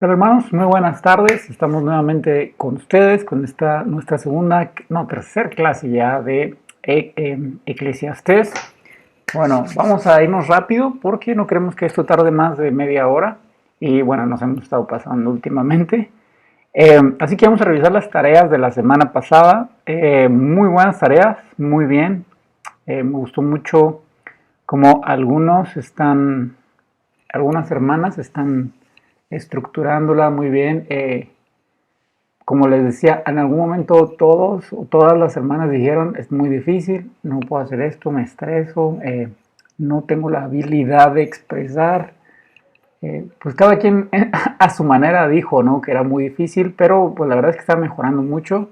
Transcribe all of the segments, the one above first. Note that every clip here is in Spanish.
Hola hermanos, muy buenas tardes. Estamos nuevamente con ustedes con esta nuestra tercera clase ya de Eclesiastés. Bueno, vamos a irnos rápido porque no queremos que esto tarde más de media hora y bueno, nos hemos estado pasando últimamente. Así que vamos a revisar las tareas de la semana pasada. Muy buenas tareas, muy bien. Me gustó mucho cómo algunas hermanas están estructurándola muy bien. Como les decía, en algún momento todos o todas las hermanas dijeron, es muy difícil, no puedo hacer esto, me estreso, no tengo la habilidad de expresar. Pues cada quien a su manera dijo, ¿no? Que era muy difícil, pero pues la verdad es que está mejorando mucho.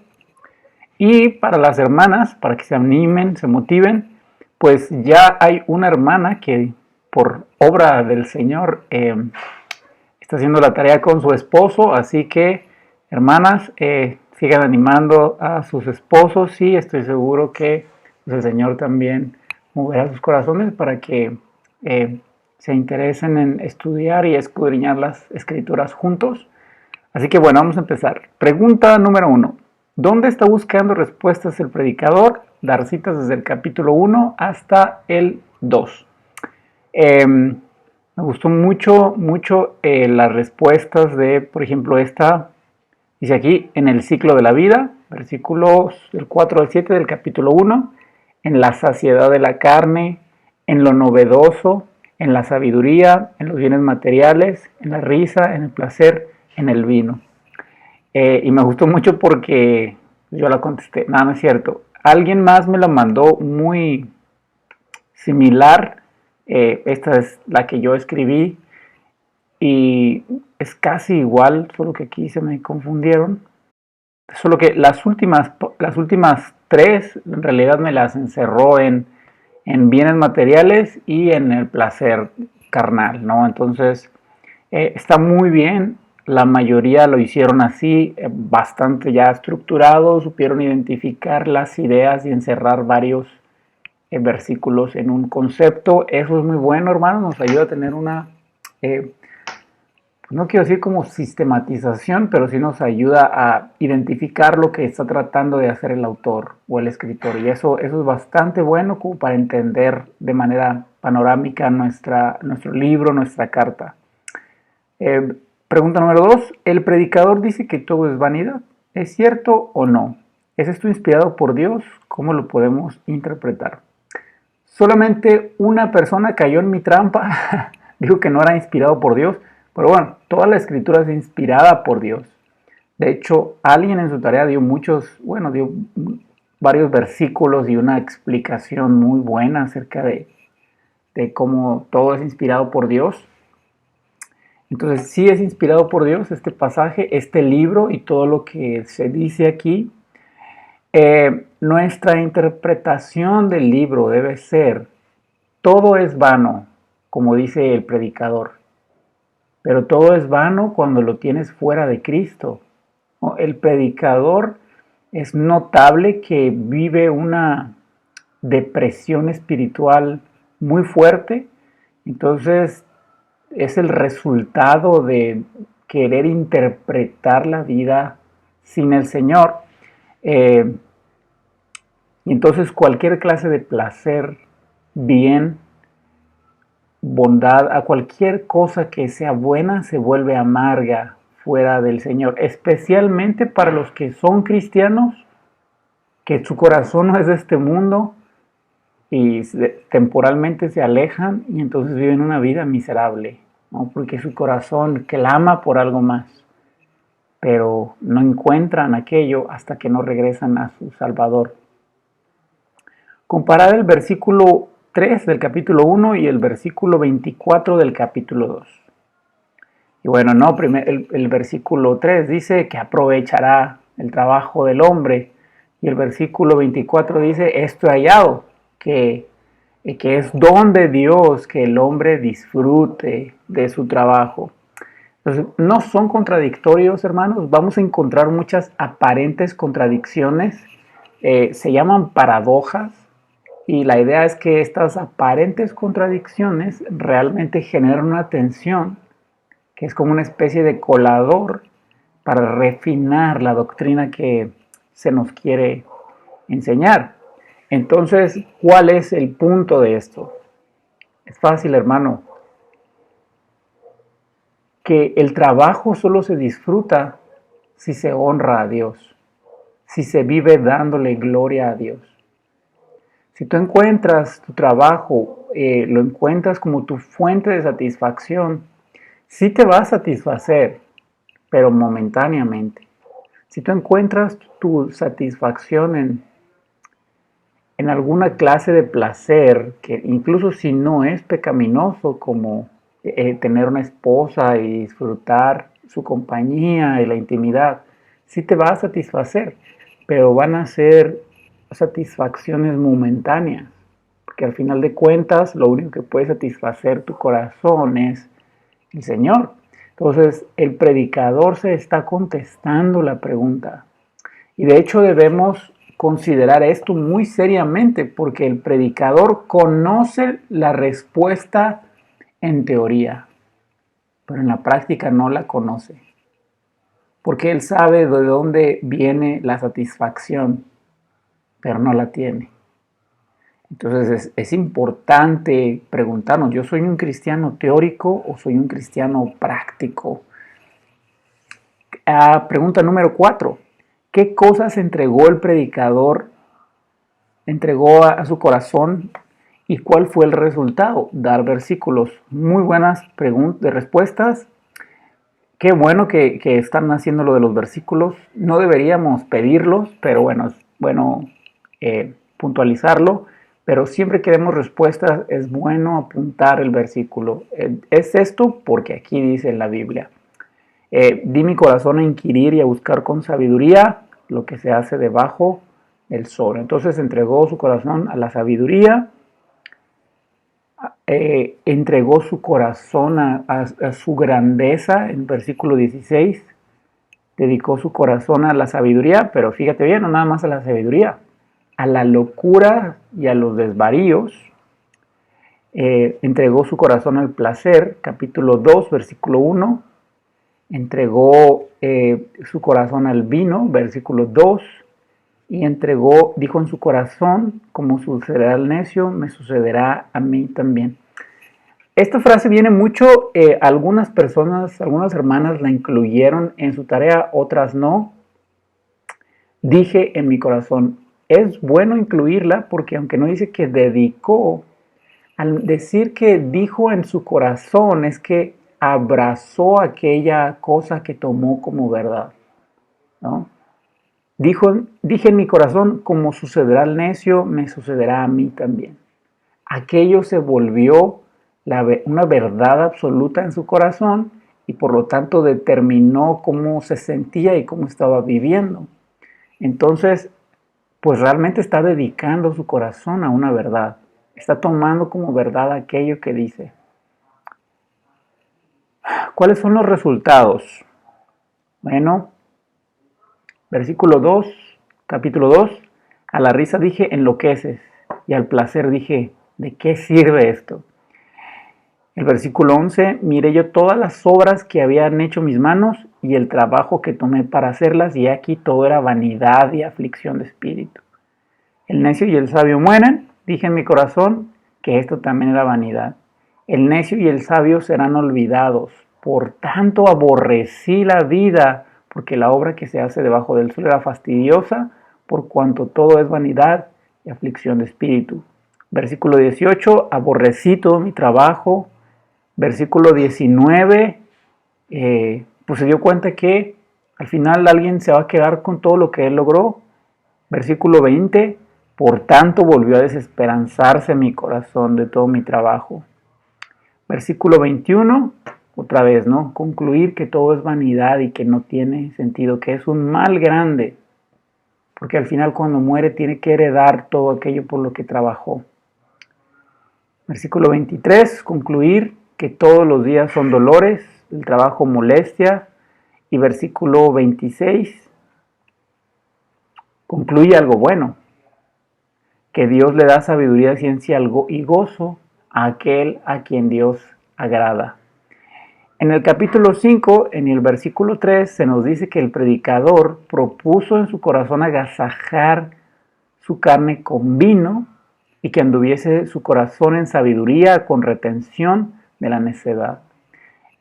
Y para las hermanas, para que se animen, se motiven, pues ya hay una hermana que por obra del Señor está haciendo la tarea con su esposo, así que hermanas, sigan animando a sus esposos y estoy seguro que pues, el Señor también moverá sus corazones para que se interesen en estudiar y escudriñar las escrituras juntos. Así que bueno, vamos a empezar. Pregunta número 1. ¿Dónde está buscando respuestas el predicador? Dar citas desde el capítulo 1 hasta el 2. Me gustó mucho las respuestas de, por ejemplo, esta, dice aquí, en el ciclo de la vida, versículos del 4 al 7 del capítulo 1, en la saciedad de la carne, en lo novedoso, en la sabiduría, en los bienes materiales, en la risa, en el placer, en el vino. Y me gustó mucho porque yo la contesté, no, no es cierto. Alguien más me la mandó muy similar. Esta es la que yo escribí y es casi igual, solo que aquí se me confundieron. Solo que las últimas tres en realidad me las encerró en bienes materiales y en el placer carnal, ¿no? Entonces, está muy bien. La mayoría lo hicieron así, bastante ya estructurado, supieron identificar las ideas y encerrar varios versículos en un concepto. Eso es muy bueno, hermano, nos ayuda a tener una, no quiero decir como sistematización, pero sí nos ayuda a identificar lo que está tratando de hacer el autor o el escritor. Y eso es bastante bueno como para entender de manera panorámica nuestro libro, nuestra carta. Pregunta número 2. ¿El predicador dice que todo es vanidad? ¿Es cierto o no? ¿Es esto inspirado por Dios? ¿Cómo lo podemos interpretar? Solamente una persona cayó en mi trampa, dijo que no era inspirado por Dios, pero bueno, toda la escritura es inspirada por Dios. De hecho, alguien en su tarea dio varios versículos y una explicación muy buena acerca de cómo todo es inspirado por Dios. Entonces, sí es inspirado por Dios este pasaje, este libro y todo lo que se dice aquí. Nuestra interpretación del libro debe ser: todo es vano, como dice el predicador, pero todo es vano cuando lo tienes fuera de Cristo. El predicador es notable que vive una depresión espiritual muy fuerte, entonces es el resultado de querer interpretar la vida sin el Señor. Y entonces cualquier clase de placer, bien, bondad, a cualquier cosa que sea buena se vuelve amarga fuera del Señor, especialmente para los que son cristianos, que su corazón no es de este mundo y temporalmente se alejan y entonces viven una vida miserable, ¿no? Porque su corazón clama por algo más, pero no encuentran aquello hasta que no regresan a su Salvador. Comparar el versículo 3 del capítulo 1 y el versículo 24 del capítulo 2. Y bueno, no, el versículo 3 dice que aprovechará el trabajo del hombre. Y el versículo 24 dice, esto he hallado, que es don de Dios que el hombre disfrute de su trabajo. Entonces, no son contradictorios, hermanos. Vamos a encontrar muchas aparentes contradicciones. Se llaman paradojas. Y la idea es que estas aparentes contradicciones realmente generan una tensión que es como una especie de colador para refinar la doctrina que se nos quiere enseñar. Entonces, ¿cuál es el punto de esto? Es fácil, hermano, que el trabajo solo se disfruta si se honra a Dios, si se vive dándole gloria a Dios. Si tú encuentras tu trabajo, lo encuentras como tu fuente de satisfacción, sí te va a satisfacer, pero momentáneamente. Si tú encuentras tu satisfacción en alguna clase de placer, que incluso si no es pecaminoso, como tener una esposa y disfrutar su compañía y la intimidad, sí te va a satisfacer, pero van a ser satisfacciones momentáneas, porque al final de cuentas lo único que puede satisfacer tu corazón es el Señor. Entonces el predicador se está contestando la pregunta, y de hecho debemos considerar esto muy seriamente, porque el predicador conoce la respuesta en teoría, pero en la práctica no la conoce, porque él sabe de dónde viene la satisfacción, pero no la tiene. Entonces es importante preguntarnos, ¿yo soy un cristiano teórico o soy un cristiano práctico? Pregunta número 4. ¿Qué cosas entregó el predicador, entregó a su corazón, y cuál fue el resultado? Dar versículos. Muy buenas respuestas. Qué bueno que están haciendo lo de los versículos. No deberíamos pedirlos, pero bueno, es bueno puntualizarlo. Pero siempre que demos respuestas es bueno apuntar el versículo. Es esto porque aquí dice en la Biblia. Di mi corazón a inquirir y a buscar con sabiduría lo que se hace debajo del sol. Entonces entregó su corazón a la sabiduría, entregó su corazón a su grandeza, en versículo 16, dedicó su corazón a la sabiduría, pero fíjate bien, no nada más a la sabiduría, a la locura y a los desvaríos. Entregó su corazón al placer, capítulo 2, versículo 1, entregó su corazón al vino, versículo 2, y entregó, dijo en su corazón, como sucederá al necio, me sucederá a mí también. Esta frase viene mucho, algunas personas, algunas hermanas la incluyeron en su tarea, otras no. Dije en mi corazón, es bueno incluirla porque aunque no dice que dedicó, al decir que dijo en su corazón es que abrazó aquella cosa que tomó como verdad, ¿no? Dije en mi corazón, como sucederá al necio, me sucederá a mí también. Aquello se volvió una verdad absoluta en su corazón y por lo tanto determinó cómo se sentía y cómo estaba viviendo. Entonces, pues realmente está dedicando su corazón a una verdad. Está tomando como verdad aquello que dice. ¿Cuáles son los resultados? Bueno, versículo 2, capítulo 2, a la risa dije, enloqueces, y al placer dije, ¿de qué sirve esto? El versículo 11, miré yo todas las obras que habían hecho mis manos y el trabajo que tomé para hacerlas, y aquí todo era vanidad y aflicción de espíritu. El necio y el sabio mueren, dije en mi corazón que esto también era vanidad. El necio y el sabio serán olvidados, por tanto aborrecí la vida, porque la obra que se hace debajo del sol era fastidiosa, por cuanto todo es vanidad y aflicción de espíritu. Versículo 18, aborrecí todo mi trabajo. Versículo 19, pues se dio cuenta que al final alguien se va a quedar con todo lo que él logró. Versículo 20, por tanto volvió a desesperanzarse mi corazón de todo mi trabajo. Versículo 21, otra vez, ¿no? Concluir que todo es vanidad y que no tiene sentido, que es un mal grande, porque al final cuando muere tiene que heredar todo aquello por lo que trabajó. Versículo 23, concluir que todos los días son dolores, el trabajo molestia. Y versículo 26, concluye algo bueno, que Dios le da sabiduría, ciencia y gozo a aquel a quien Dios agrada. En el capítulo 5, en el versículo 3, se nos dice que el predicador propuso en su corazón agasajar su carne con vino y que anduviese su corazón en sabiduría con retención de la necedad.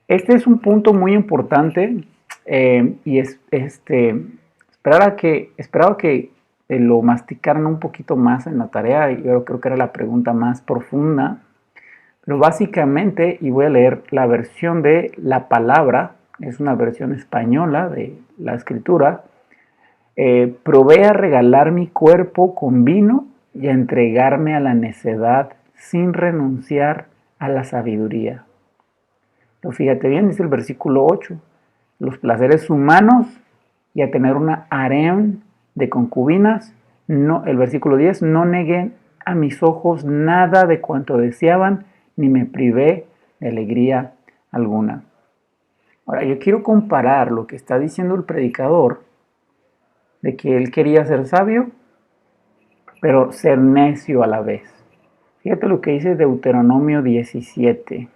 Este es un punto muy importante y esperaba que lo masticaran un poquito más en la tarea. Yo creo que era la pregunta más profunda. Pero básicamente, y voy a leer la versión de La Palabra, es una versión española de la Escritura. Probé a regalar mi cuerpo con vino y a entregarme a la necedad sin renunciar a la sabiduría. Pero fíjate bien, dice el versículo 8, los placeres humanos y a tener una harem de concubinas. No, el versículo 10, no negué a mis ojos nada de cuanto deseaban, ni me privé de alegría alguna. Ahora, yo quiero comparar lo que está diciendo el predicador, de que él quería ser sabio, pero ser necio a la vez. Fíjate lo que dice Deuteronomio 17.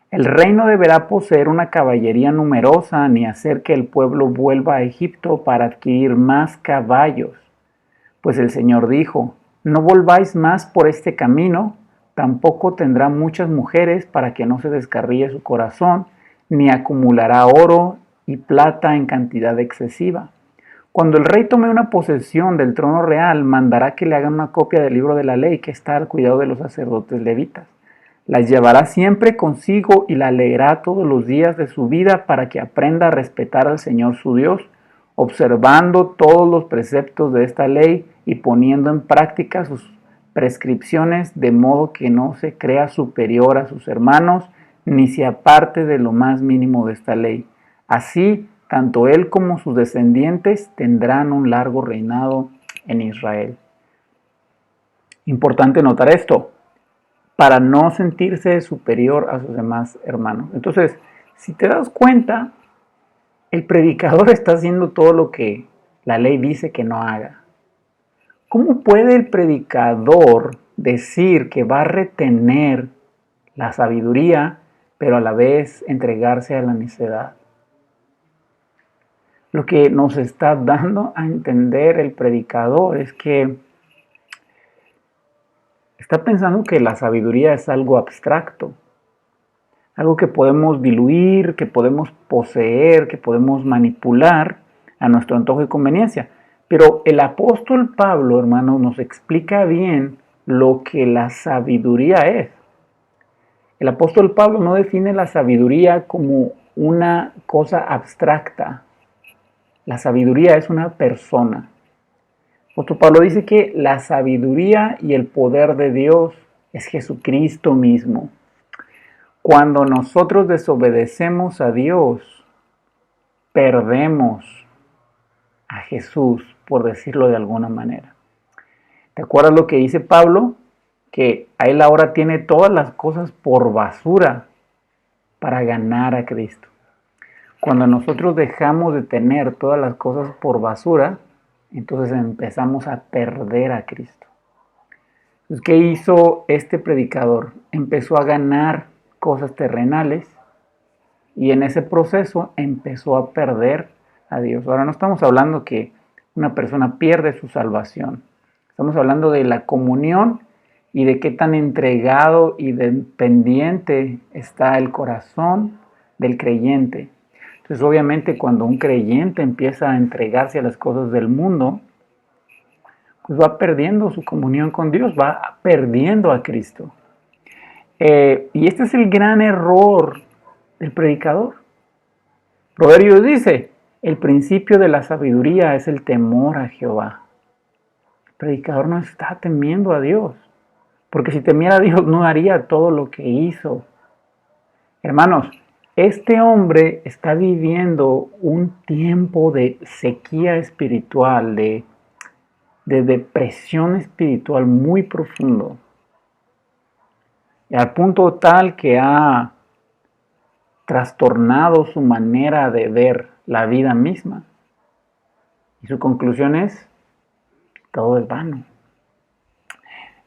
El reino deberá poseer una caballería numerosa, ni hacer que el pueblo vuelva a Egipto para adquirir más caballos. Pues el Señor dijo, no volváis más por este camino, tampoco tendrá muchas mujeres para que no se descarríe su corazón, ni acumulará oro y plata en cantidad excesiva. Cuando el rey tome una posesión del trono real, mandará que le hagan una copia del libro de la ley que está al cuidado de los sacerdotes levitas. Las llevará siempre consigo y la leerá todos los días de su vida para que aprenda a respetar al Señor su Dios, observando todos los preceptos de esta ley y poniendo en práctica sus prescripciones, de modo que no se crea superior a sus hermanos, ni se aparte de lo más mínimo de esta ley. Así, tanto él como sus descendientes tendrán un largo reinado en Israel. Importante notar esto, para no sentirse superior a sus demás hermanos. Entonces, si te das cuenta, el predicador está haciendo todo lo que la ley dice que no haga. ¿Cómo puede el predicador decir que va a retener la sabiduría, pero a la vez entregarse a la necedad? Lo que nos está dando a entender el predicador es que está pensando que la sabiduría es algo abstracto, algo que podemos diluir, que podemos poseer, que podemos manipular a nuestro antojo y conveniencia. Pero el apóstol Pablo, hermanos, nos explica bien lo que la sabiduría es. El apóstol Pablo no define la sabiduría como una cosa abstracta. La sabiduría es una persona. El apóstol Pablo dice que la sabiduría y el poder de Dios es Jesucristo mismo. Cuando nosotros desobedecemos a Dios, perdemos a Jesús, por decirlo de alguna manera. ¿Te acuerdas lo que dice Pablo? Que a él ahora tiene todas las cosas por basura para ganar a Cristo. Cuando nosotros dejamos de tener todas las cosas por basura, entonces empezamos a perder a Cristo. Entonces, ¿qué hizo este predicador? Empezó a ganar cosas terrenales y en ese proceso empezó a perder a Dios. Ahora no estamos hablando que una persona pierde su salvación. Estamos hablando de la comunión y de qué tan entregado y dependiente está el corazón del creyente. Entonces, obviamente, cuando un creyente empieza a entregarse a las cosas del mundo, pues va perdiendo su comunión con Dios, va perdiendo a Cristo. Y este es el gran error del predicador. Proverbios dice, el principio de la sabiduría es el temor a Jehová. El predicador no está temiendo a Dios, porque si temiera a Dios no haría todo lo que hizo. Hermanos, este hombre está viviendo un tiempo de sequía espiritual, de depresión espiritual muy profundo. Y al punto tal que ha trastornado su manera de ver la vida misma. Y su conclusión es, todo es vano.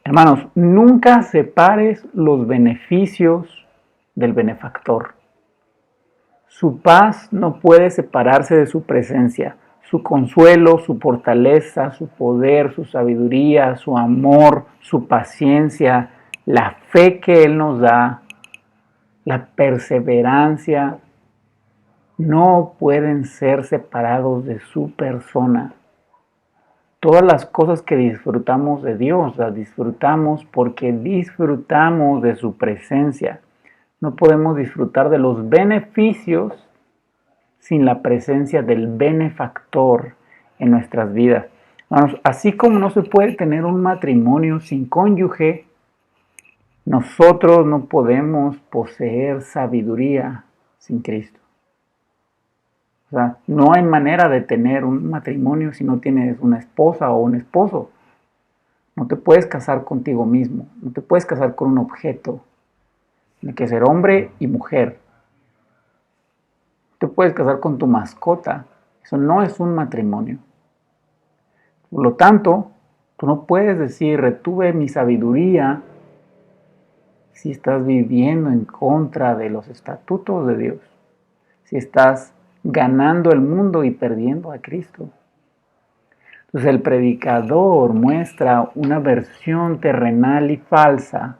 Hermanos, nunca separes los beneficios del benefactor. Su paz no puede separarse de su presencia. Su consuelo, su fortaleza, su poder, su sabiduría, su amor, su paciencia, la fe que Él nos da, la perseverancia, no pueden ser separados de su persona. Todas las cosas que disfrutamos de Dios, las disfrutamos porque disfrutamos de su presencia. No podemos disfrutar de los beneficios sin la presencia del benefactor en nuestras vidas. Hermanos, así como no se puede tener un matrimonio sin cónyuge, nosotros no podemos poseer sabiduría sin Cristo. O sea, no hay manera de tener un matrimonio si no tienes una esposa o un esposo. No te puedes casar contigo mismo, no te puedes casar con un objeto. Tiene que ser hombre y mujer. Te puedes casar con tu mascota. Eso no es un matrimonio. Por lo tanto, tú no puedes decir, retuve mi sabiduría, si estás viviendo en contra de los estatutos de Dios. Si estás ganando el mundo y perdiendo a Cristo. Entonces el predicador muestra una versión terrenal y falsa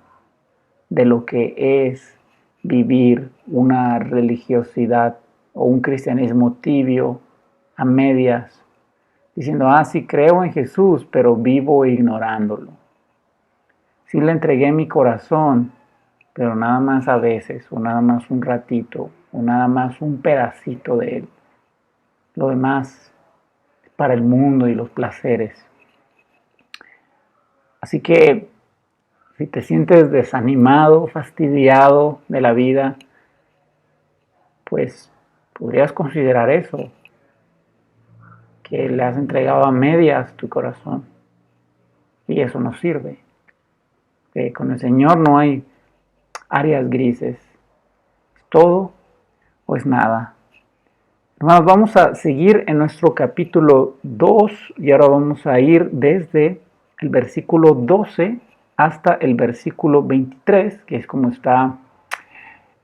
de lo que es vivir una religiosidad o un cristianismo tibio, a medias, diciendo, sí creo en Jesús, pero vivo ignorándolo. Sí le entregué mi corazón, pero nada más a veces, o nada más un ratito, o nada más un pedacito de él. Lo demás para el mundo y los placeres. Así que si te sientes desanimado, fastidiado de la vida, pues podrías considerar eso, que le has entregado a medias tu corazón y eso no sirve. Que con el Señor no hay áreas grises, es todo o es nada. Hermanos, vamos a seguir en nuestro capítulo 2 y ahora vamos a ir desde el versículo 12 hasta el versículo 23, que es como está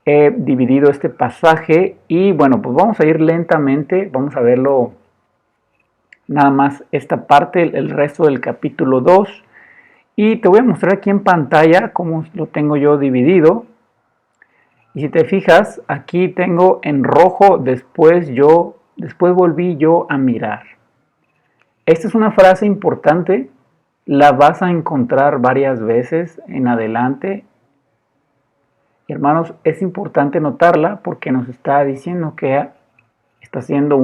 dividido este pasaje. Y bueno, pues vamos a ir lentamente, vamos a verlo nada más esta parte, el resto del capítulo 2. Y te voy a mostrar aquí en pantalla cómo lo tengo yo dividido. Y si te fijas, aquí tengo en rojo, después volví yo a mirar. Esta es una frase importante, la vas a encontrar varias veces en adelante. Hermanos, es importante notarla porque nos está diciendo que está haciendo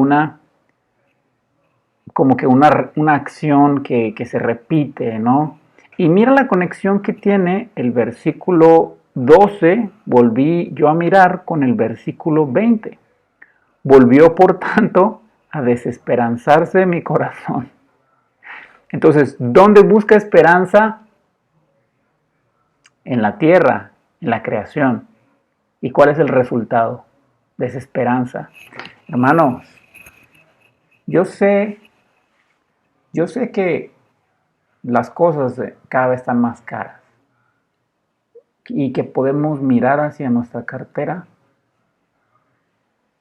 como que una acción que se repite, ¿no? Y mira la conexión que tiene el versículo 12, volví yo a mirar, con el versículo 20. Volvió, por tanto, a desesperanzarse mi corazón. Entonces, ¿dónde busca esperanza? En la tierra, en la creación. ¿Y cuál es el resultado? Desesperanza. Hermanos, yo sé que las cosas cada vez están más caras y que podemos mirar hacia nuestra cartera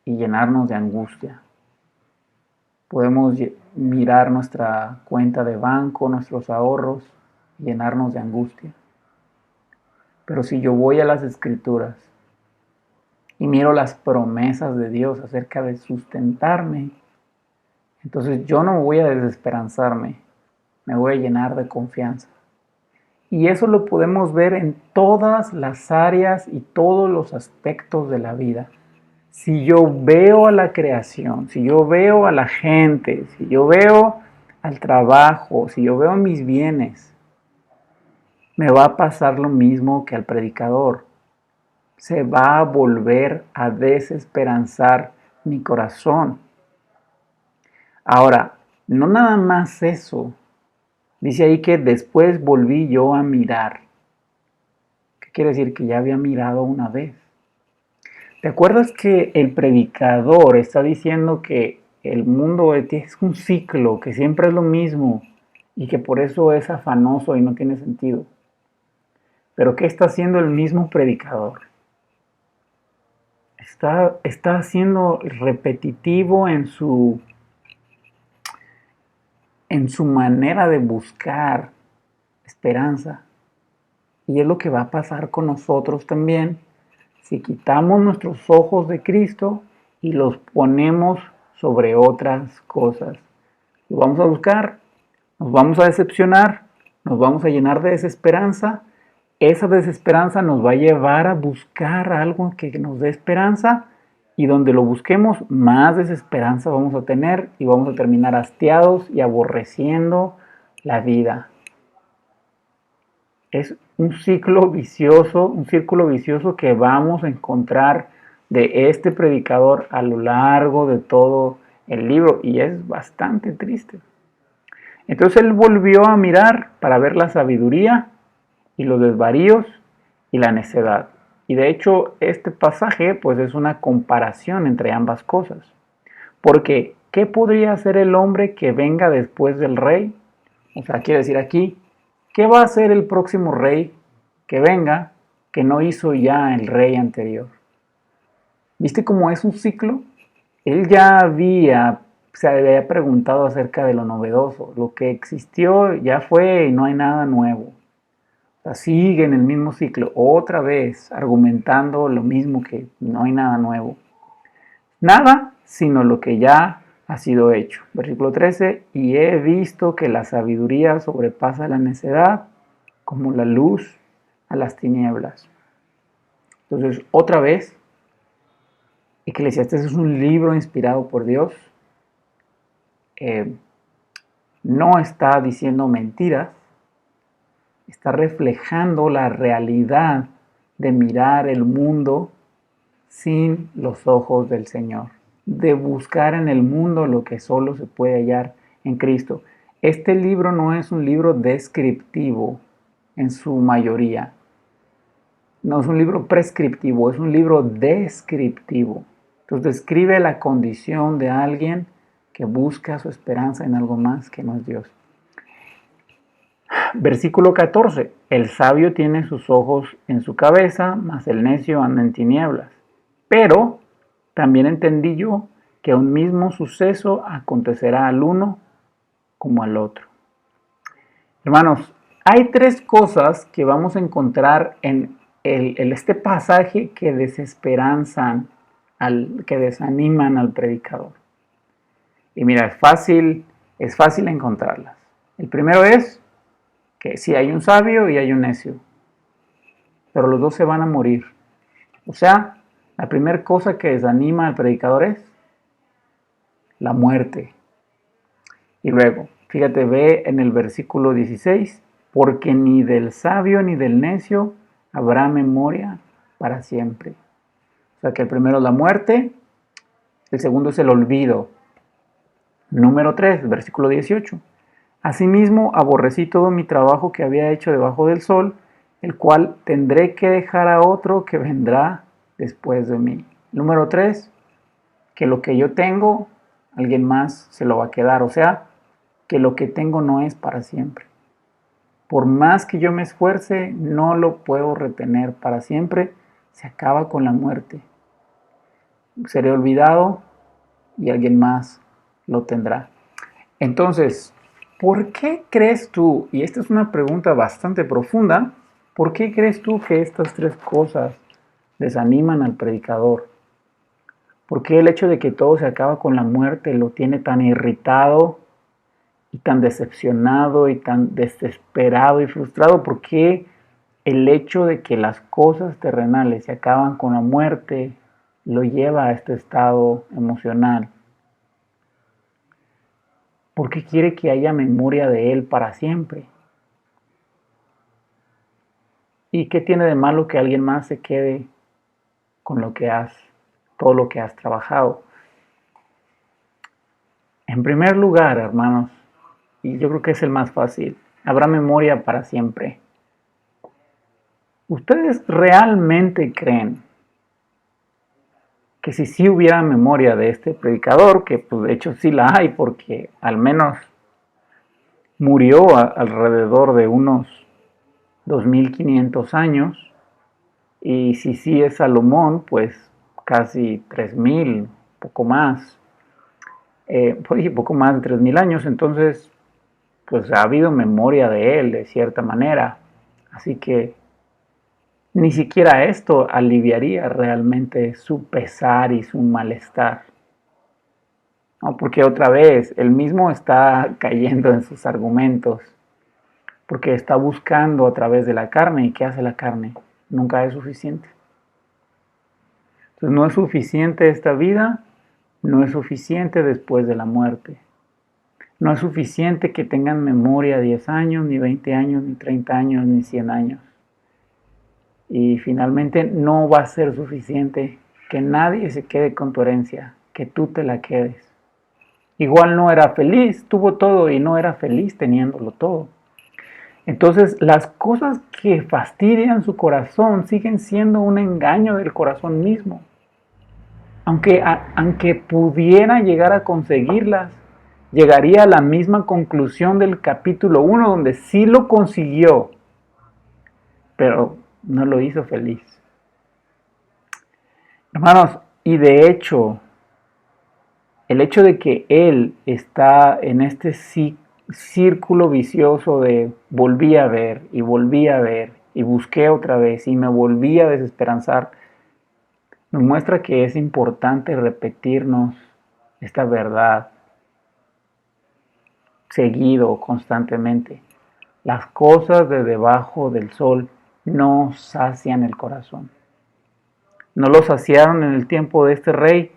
y llenarnos de angustia. Podemos mirar nuestra cuenta de banco, nuestros ahorros, y llenarnos de angustia. Pero si yo voy a las Escrituras y miro las promesas de Dios acerca de sustentarme, entonces yo no voy a desesperanzarme, me voy a llenar de confianza. Y eso lo podemos ver en todas las áreas y todos los aspectos de la vida. Si yo veo a la creación, si yo veo a la gente, si yo veo al trabajo, si yo veo mis bienes, me va a pasar lo mismo que al predicador. Se va a volver a desesperanzar mi corazón. Ahora, no nada más eso. Dice ahí que después volví yo a mirar. ¿Qué quiere decir? Que ya había mirado una vez. ¿Te acuerdas que el predicador está diciendo que el mundo es un ciclo, que siempre es lo mismo y que por eso es afanoso y no tiene sentido? Pero ¿qué está haciendo el mismo predicador? está siendo repetitivo en su manera de buscar esperanza. Y es lo que va a pasar con nosotros también si quitamos nuestros ojos de Cristo y los ponemos sobre otras cosas. Lo vamos a buscar, nos vamos a decepcionar, nos vamos a llenar de desesperanza. Esa desesperanza nos va a llevar a buscar algo que nos dé esperanza, y donde lo busquemos, más desesperanza vamos a tener y vamos a terminar hastiados y aborreciendo la vida. Es un círculo vicioso que vamos a encontrar de este predicador a lo largo de todo el libro, y es bastante triste. Entonces él volvió a mirar para ver la sabiduría y los desvaríos y la necedad. Y de hecho este pasaje pues es una comparación entre ambas cosas. Porque ¿qué podría hacer el hombre que venga después del rey? O sea, quiere decir aquí, ¿qué va a hacer el próximo rey que venga que no hizo ya el rey anterior? ¿Viste cómo es un ciclo? Él ya se había preguntado acerca de lo novedoso. Lo que existió ya fue y no hay nada nuevo. O sea, sigue en el mismo ciclo, otra vez argumentando lo mismo, que no hay nada nuevo. Nada, sino lo que ya ha sido hecho. Versículo 13, y he visto que la sabiduría sobrepasa la necedad, como la luz a las tinieblas. Entonces, otra vez, Eclesiastés es un libro inspirado por Dios. No está diciendo mentiras, está reflejando la realidad de mirar el mundo sin los ojos del Señor, de buscar en el mundo lo que solo se puede hallar en Cristo. Este libro no es un libro descriptivo en su mayoría, no es un libro prescriptivo, es un libro descriptivo. Entonces describe la condición de alguien que busca su esperanza en algo más que no es Dios. Versículo 14. El sabio tiene sus ojos en su cabeza, mas el necio anda en tinieblas. Pero también entendí yo que un mismo suceso acontecerá al uno como al otro. Hermanos, hay tres cosas que vamos a encontrar en este pasaje que desesperanzan, que desaniman al predicador. Y mira, es fácil encontrarlas. El primero es que sí hay un sabio y hay un necio, pero los dos se van a morir. O sea, la primera cosa que desanima al predicador es la muerte. Y luego, fíjate, ve en el versículo 16, porque ni del sabio ni del necio habrá memoria para siempre. O sea que el primero es la muerte, el segundo es el olvido. Número 3, versículo 18. Asimismo, aborrecí todo mi trabajo que había hecho debajo del sol, el cual tendré que dejar a otro que vendrá después de mí. Número 3, que lo que yo tengo, alguien más se lo va a quedar. O sea, que lo que tengo no es para siempre. Por más que yo me esfuerce, no lo puedo retener para siempre. Se acaba con la muerte. Seré olvidado y alguien más lo tendrá. Entonces, ¿por qué crees tú, y esta es una pregunta bastante profunda, ¿por qué crees tú que estas tres cosas desaniman al predicador? ¿Por qué el hecho de que todo se acaba con la muerte lo tiene tan irritado y tan decepcionado y tan desesperado y frustrado? ¿Por qué el hecho de que las cosas terrenales se acaban con la muerte lo lleva a este estado emocional? ¿Por qué quiere que haya memoria de él para siempre? ¿Y qué tiene de malo que alguien más se quede con todo lo que has trabajado? En primer lugar, hermanos, y yo creo que es el más fácil, habrá memoria para siempre. ¿Ustedes realmente creen que si sí hubiera memoria de este predicador, que pues de hecho sí la hay, porque al menos murió alrededor de unos 2500 años, y si sí es Salomón, pues casi 3000, poco más, poco más de 3000 años, entonces pues ha habido memoria de él de cierta manera, así que ni siquiera esto aliviaría realmente su pesar y su malestar. ¿No? Porque otra vez, él mismo está cayendo en sus argumentos, porque está buscando a través de la carne. ¿Y qué hace la carne? Nunca es suficiente. Entonces no es suficiente esta vida, no es suficiente después de la muerte. No es suficiente que tengan memoria 10 años, ni 20 años, ni 30 años, ni 100 años. Y finalmente no va a ser suficiente que nadie se quede con tu herencia, que tú te la quedes. Igual no era feliz, tuvo todo y no era feliz teniéndolo todo. Entonces las cosas que fastidian su corazón siguen siendo un engaño del corazón mismo. Aunque pudiera llegar a conseguirlas, llegaría a la misma conclusión del capítulo 1, donde sí lo consiguió, pero no lo hizo feliz. Hermanos, y de hecho, el hecho de que él está en este círculo vicioso de volví a ver y volví a ver y busqué otra vez y me volví a desesperanzar, nos muestra que es importante repetirnos esta verdad seguido, constantemente. Las cosas de debajo del sol no sacian el corazón. No lo saciaron en el tiempo de este rey,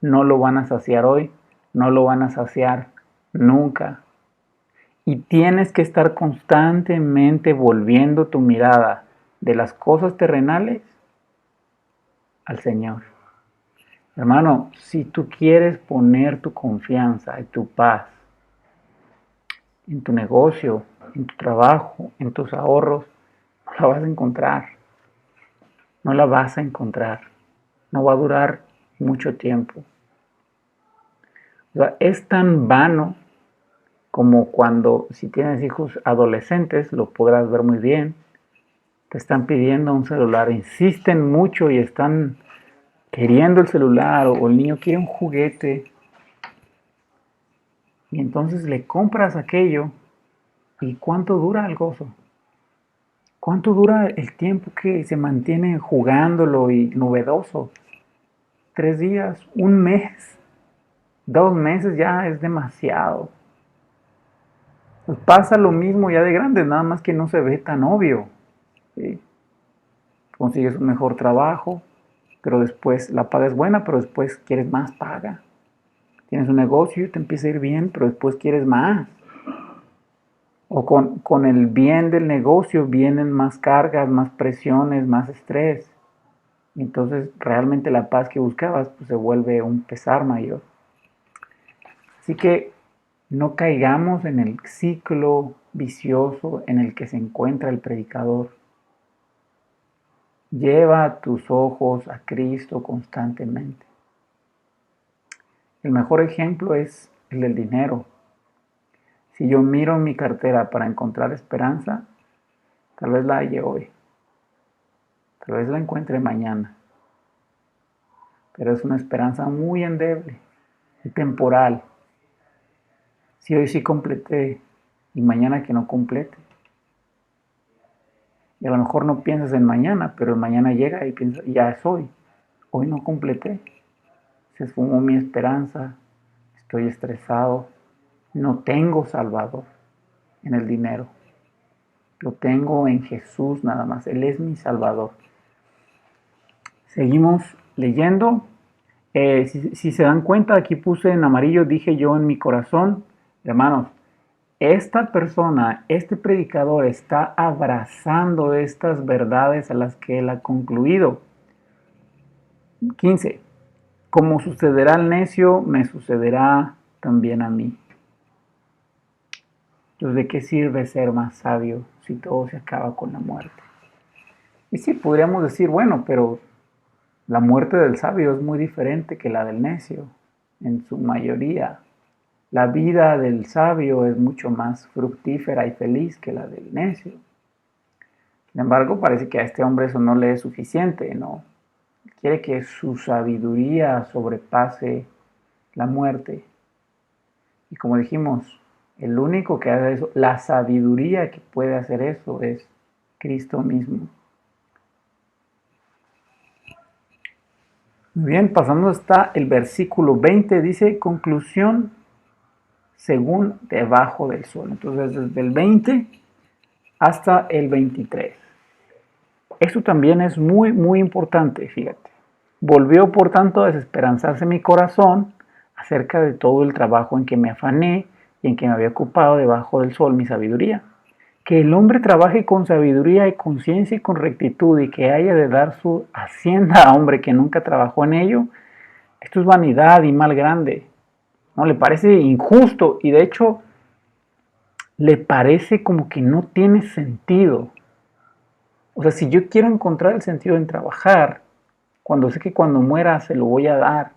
no lo van a saciar hoy, no lo van a saciar nunca. Y tienes que estar constantemente volviendo tu mirada de las cosas terrenales al Señor. Hermano, si tú quieres poner tu confianza y tu paz en tu negocio, en tu trabajo, en tus ahorros, no la vas a encontrar. No la vas a encontrar. No va a durar mucho tiempo. O sea, es tan vano como cuando, si tienes hijos adolescentes, lo podrás ver muy bien, te están pidiendo un celular, insisten mucho y están queriendo el celular, o el niño quiere un juguete, y entonces le compras aquello. ¿Y cuánto dura el gozo? ¿Cuánto dura el tiempo que se mantiene jugándolo y novedoso? 3 días, un mes, 2 meses ya es demasiado. Pues pasa lo mismo ya de grande, nada más que no se ve tan obvio. ¿Sí? Consigues un mejor trabajo, pero después la paga es buena, pero después quieres más paga. Tienes un negocio y te empieza a ir bien, pero después quieres más. O con el bien del negocio vienen más cargas, más presiones, más estrés. Y entonces realmente la paz que buscabas pues, se vuelve un pesar mayor. Así que no caigamos en el ciclo vicioso en el que se encuentra el predicador. Lleva tus ojos a Cristo constantemente. El mejor ejemplo es el del dinero. Si yo miro en mi cartera para encontrar esperanza, tal vez la halle hoy, tal vez la encuentre mañana, pero es una esperanza muy endeble y temporal. Si hoy sí completé y mañana que no complete. Y a lo mejor no piensas en mañana, pero el mañana llega y piensas, ya es hoy. Hoy no completé. Se esfumó mi esperanza, estoy estresado, no tengo Salvador en el dinero. Lo tengo en Jesús nada más. Él es mi Salvador. Seguimos leyendo. Si se dan cuenta, aquí puse en amarillo, dije yo en mi corazón, hermanos, esta persona, este predicador está abrazando estas verdades a las que él ha concluido. 15. Como sucederá al necio, me sucederá también a mí. Entonces, ¿de qué sirve ser más sabio si todo se acaba con la muerte? Y sí, podríamos decir, bueno, pero la muerte del sabio es muy diferente que la del necio, en su mayoría. La vida del sabio es mucho más fructífera y feliz que la del necio. Sin embargo, parece que a este hombre eso no le es suficiente, ¿no? quiere que su sabiduría sobrepase la muerte. Y como dijimos, el único que hace eso, la sabiduría que puede hacer eso es Cristo mismo. Muy bien, pasando hasta el versículo 20, dice conclusión según debajo del sol. Entonces, desde el 20 hasta el 23. Esto también es muy, muy importante, fíjate. Volvió, por tanto, a desesperanzarse mi corazón acerca de todo el trabajo en que me afané y en que me había ocupado debajo del sol mi sabiduría. Que el hombre trabaje con sabiduría y conciencia y con rectitud y que haya de dar su hacienda a hombre que nunca trabajó en ello, esto es vanidad y mal grande. ¿No? Le parece injusto y de hecho le parece como que no tiene sentido. O sea, si yo quiero encontrar el sentido en trabajar, cuando sé que cuando muera se lo voy a dar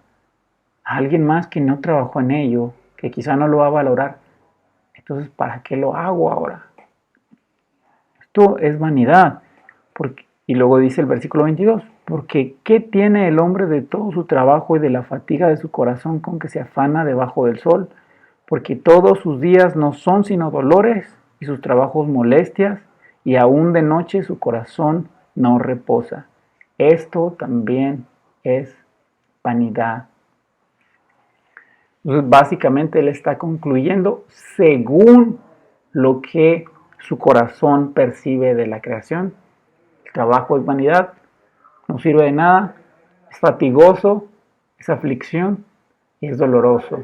a alguien más que no trabajó en ello, que quizá no lo va a valorar, entonces ¿para qué lo hago ahora? Esto es vanidad. Y luego dice el versículo 22, porque ¿qué tiene el hombre de todo su trabajo y de la fatiga de su corazón con que se afana debajo del sol? Porque todos sus días no son sino dolores y sus trabajos molestias, y aún de noche su corazón no reposa. Esto también es vanidad. Entonces, básicamente él está concluyendo según lo que su corazón percibe de la creación. El trabajo es vanidad, no sirve de nada, es fatigoso, es aflicción y es doloroso.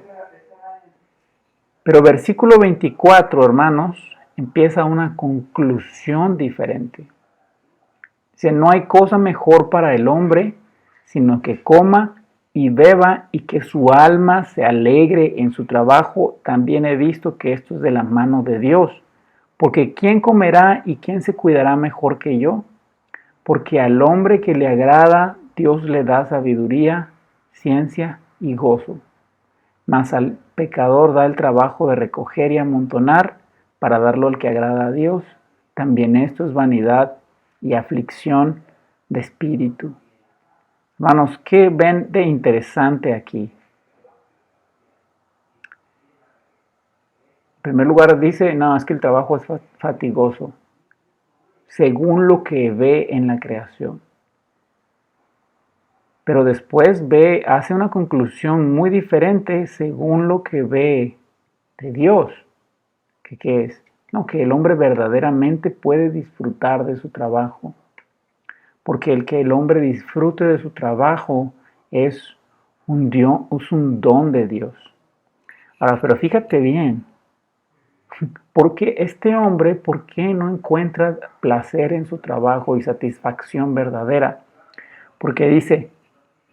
Pero versículo 24, hermanos, empieza una conclusión diferente. Dice, no hay cosa mejor para el hombre, sino que coma y beba y que su alma se alegre en su trabajo. También he visto que esto es de la mano de Dios. Porque ¿quién comerá y quién se cuidará mejor que yo? Porque al hombre que le agrada, Dios le da sabiduría, ciencia y gozo. Mas al pecador da el trabajo de recoger y amontonar para darlo al que agrada a Dios. También esto es vanidad y aflicción de espíritu. Hermanos, ¿qué ven de interesante aquí? En primer lugar dice, no, es que el trabajo es fatigoso, según lo que ve en la creación. Pero después hace una conclusión muy diferente según lo que ve de Dios. ¿Qué es? No, que el hombre verdaderamente puede disfrutar de su trabajo. Porque el que el hombre disfrute de su trabajo es un don de Dios. Ahora, pero fíjate bien, porque este hombre, ¿por qué no encuentra placer en su trabajo y satisfacción verdadera? Porque dice,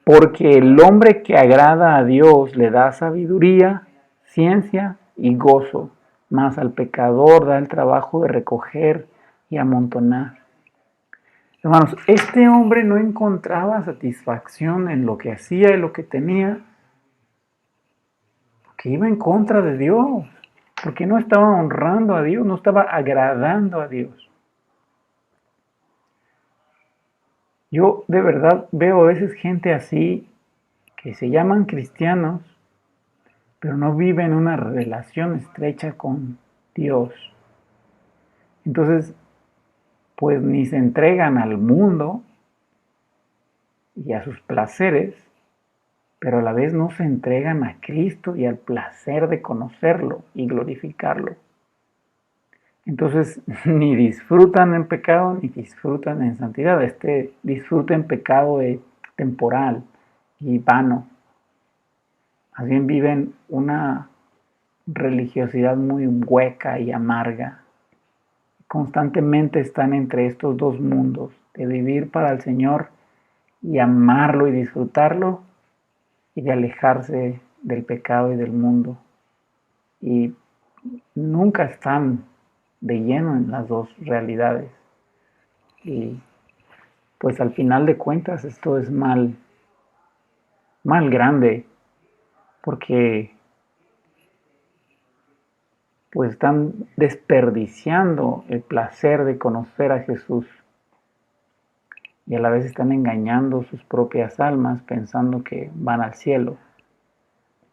porque el hombre que agrada a Dios le da sabiduría, ciencia y gozo, mas al pecador da el trabajo de recoger y amontonar. Hermanos, este hombre no encontraba satisfacción en lo que hacía y lo que tenía, porque iba en contra de Dios, porque no estaba honrando a Dios, no estaba agradando a Dios. Yo de verdad veo a veces gente así que se llaman cristianos, pero no viven una relación estrecha con Dios. Entonces, pues ni se entregan al mundo y a sus placeres, pero a la vez no se entregan a Cristo y al placer de conocerlo y glorificarlo. Entonces, ni disfrutan en pecado ni disfrutan en santidad. Este disfrute en pecado es temporal y vano. Más bien viven una religiosidad muy hueca y amarga. Constantemente están entre estos dos mundos, de vivir para el Señor y amarlo y disfrutarlo, y de alejarse del pecado y del mundo. Y nunca están de lleno en las dos realidades. Y pues al final de cuentas esto es mal grande, porque pues están desperdiciando el placer de conocer a Jesús. y a la vez están engañando sus propias almas pensando que van al cielo.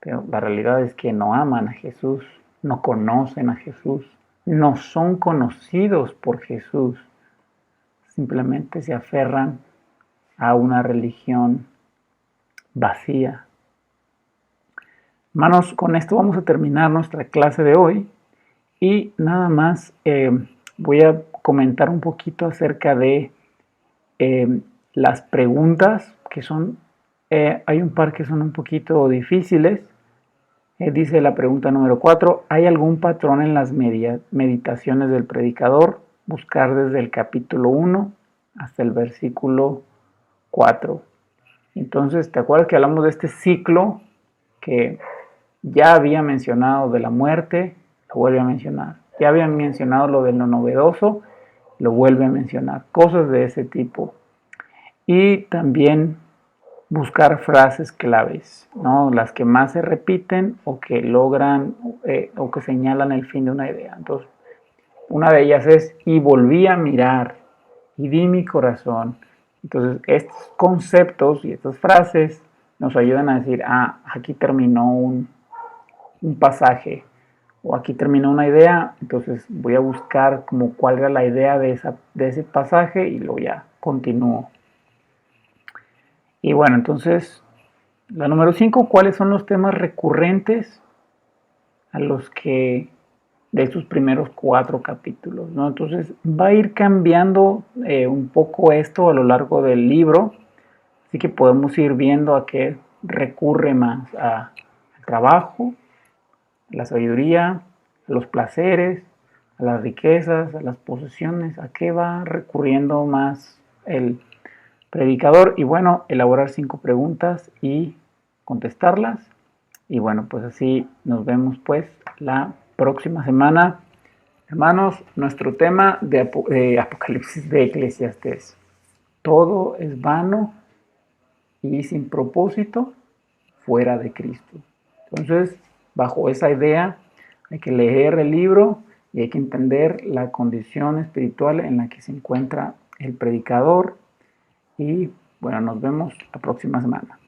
Pero la realidad es que no aman a Jesús, no conocen a Jesús, no son conocidos por Jesús. Simplemente se aferran a una religión vacía. Hermanos, con esto vamos a terminar nuestra clase de hoy y nada más voy a comentar un poquito acerca de las preguntas que son, hay un par que son un poquito difíciles. Dice la pregunta número 4, ¿hay algún patrón en las meditaciones del predicador? Buscar desde el capítulo 1 hasta el versículo 4. Entonces, ¿te acuerdas que hablamos de este ciclo que ya había mencionado de la muerte? Lo vuelve a mencionar. Ya había mencionado lo de lo novedoso, lo vuelve a mencionar. Cosas de ese tipo. Y también buscar frases claves, ¿no? Las que más se repiten o que logran o que señalan el fin de una idea. Entonces, una de ellas es, y volví a mirar, y di mi corazón. Entonces, estos conceptos y estas frases nos ayudan a decir, aquí terminó un pasaje, o aquí terminó una idea, entonces voy a buscar como cuál era la idea de ese pasaje y luego ya continúo. Y bueno, entonces, la número 5, ¿cuáles son los temas recurrentes a los que de estos primeros 4 capítulos, ¿no? Entonces va a ir cambiando un poco esto a lo largo del libro, así que podemos ir viendo a qué recurre más, al trabajo, a la sabiduría, a los placeres, a las riquezas, a las posesiones, a qué va recurriendo más el predicador. Y bueno, elaborar 5 preguntas y contestarlas. Y bueno, pues así nos vemos pues la próxima semana. Hermanos, nuestro tema de Apocalipsis de Eclesiastés. Todo es vano y sin propósito fuera de Cristo. Entonces, bajo esa idea, hay que leer el libro y hay que entender la condición espiritual en la que se encuentra el predicador. Y bueno, nos vemos la próxima semana.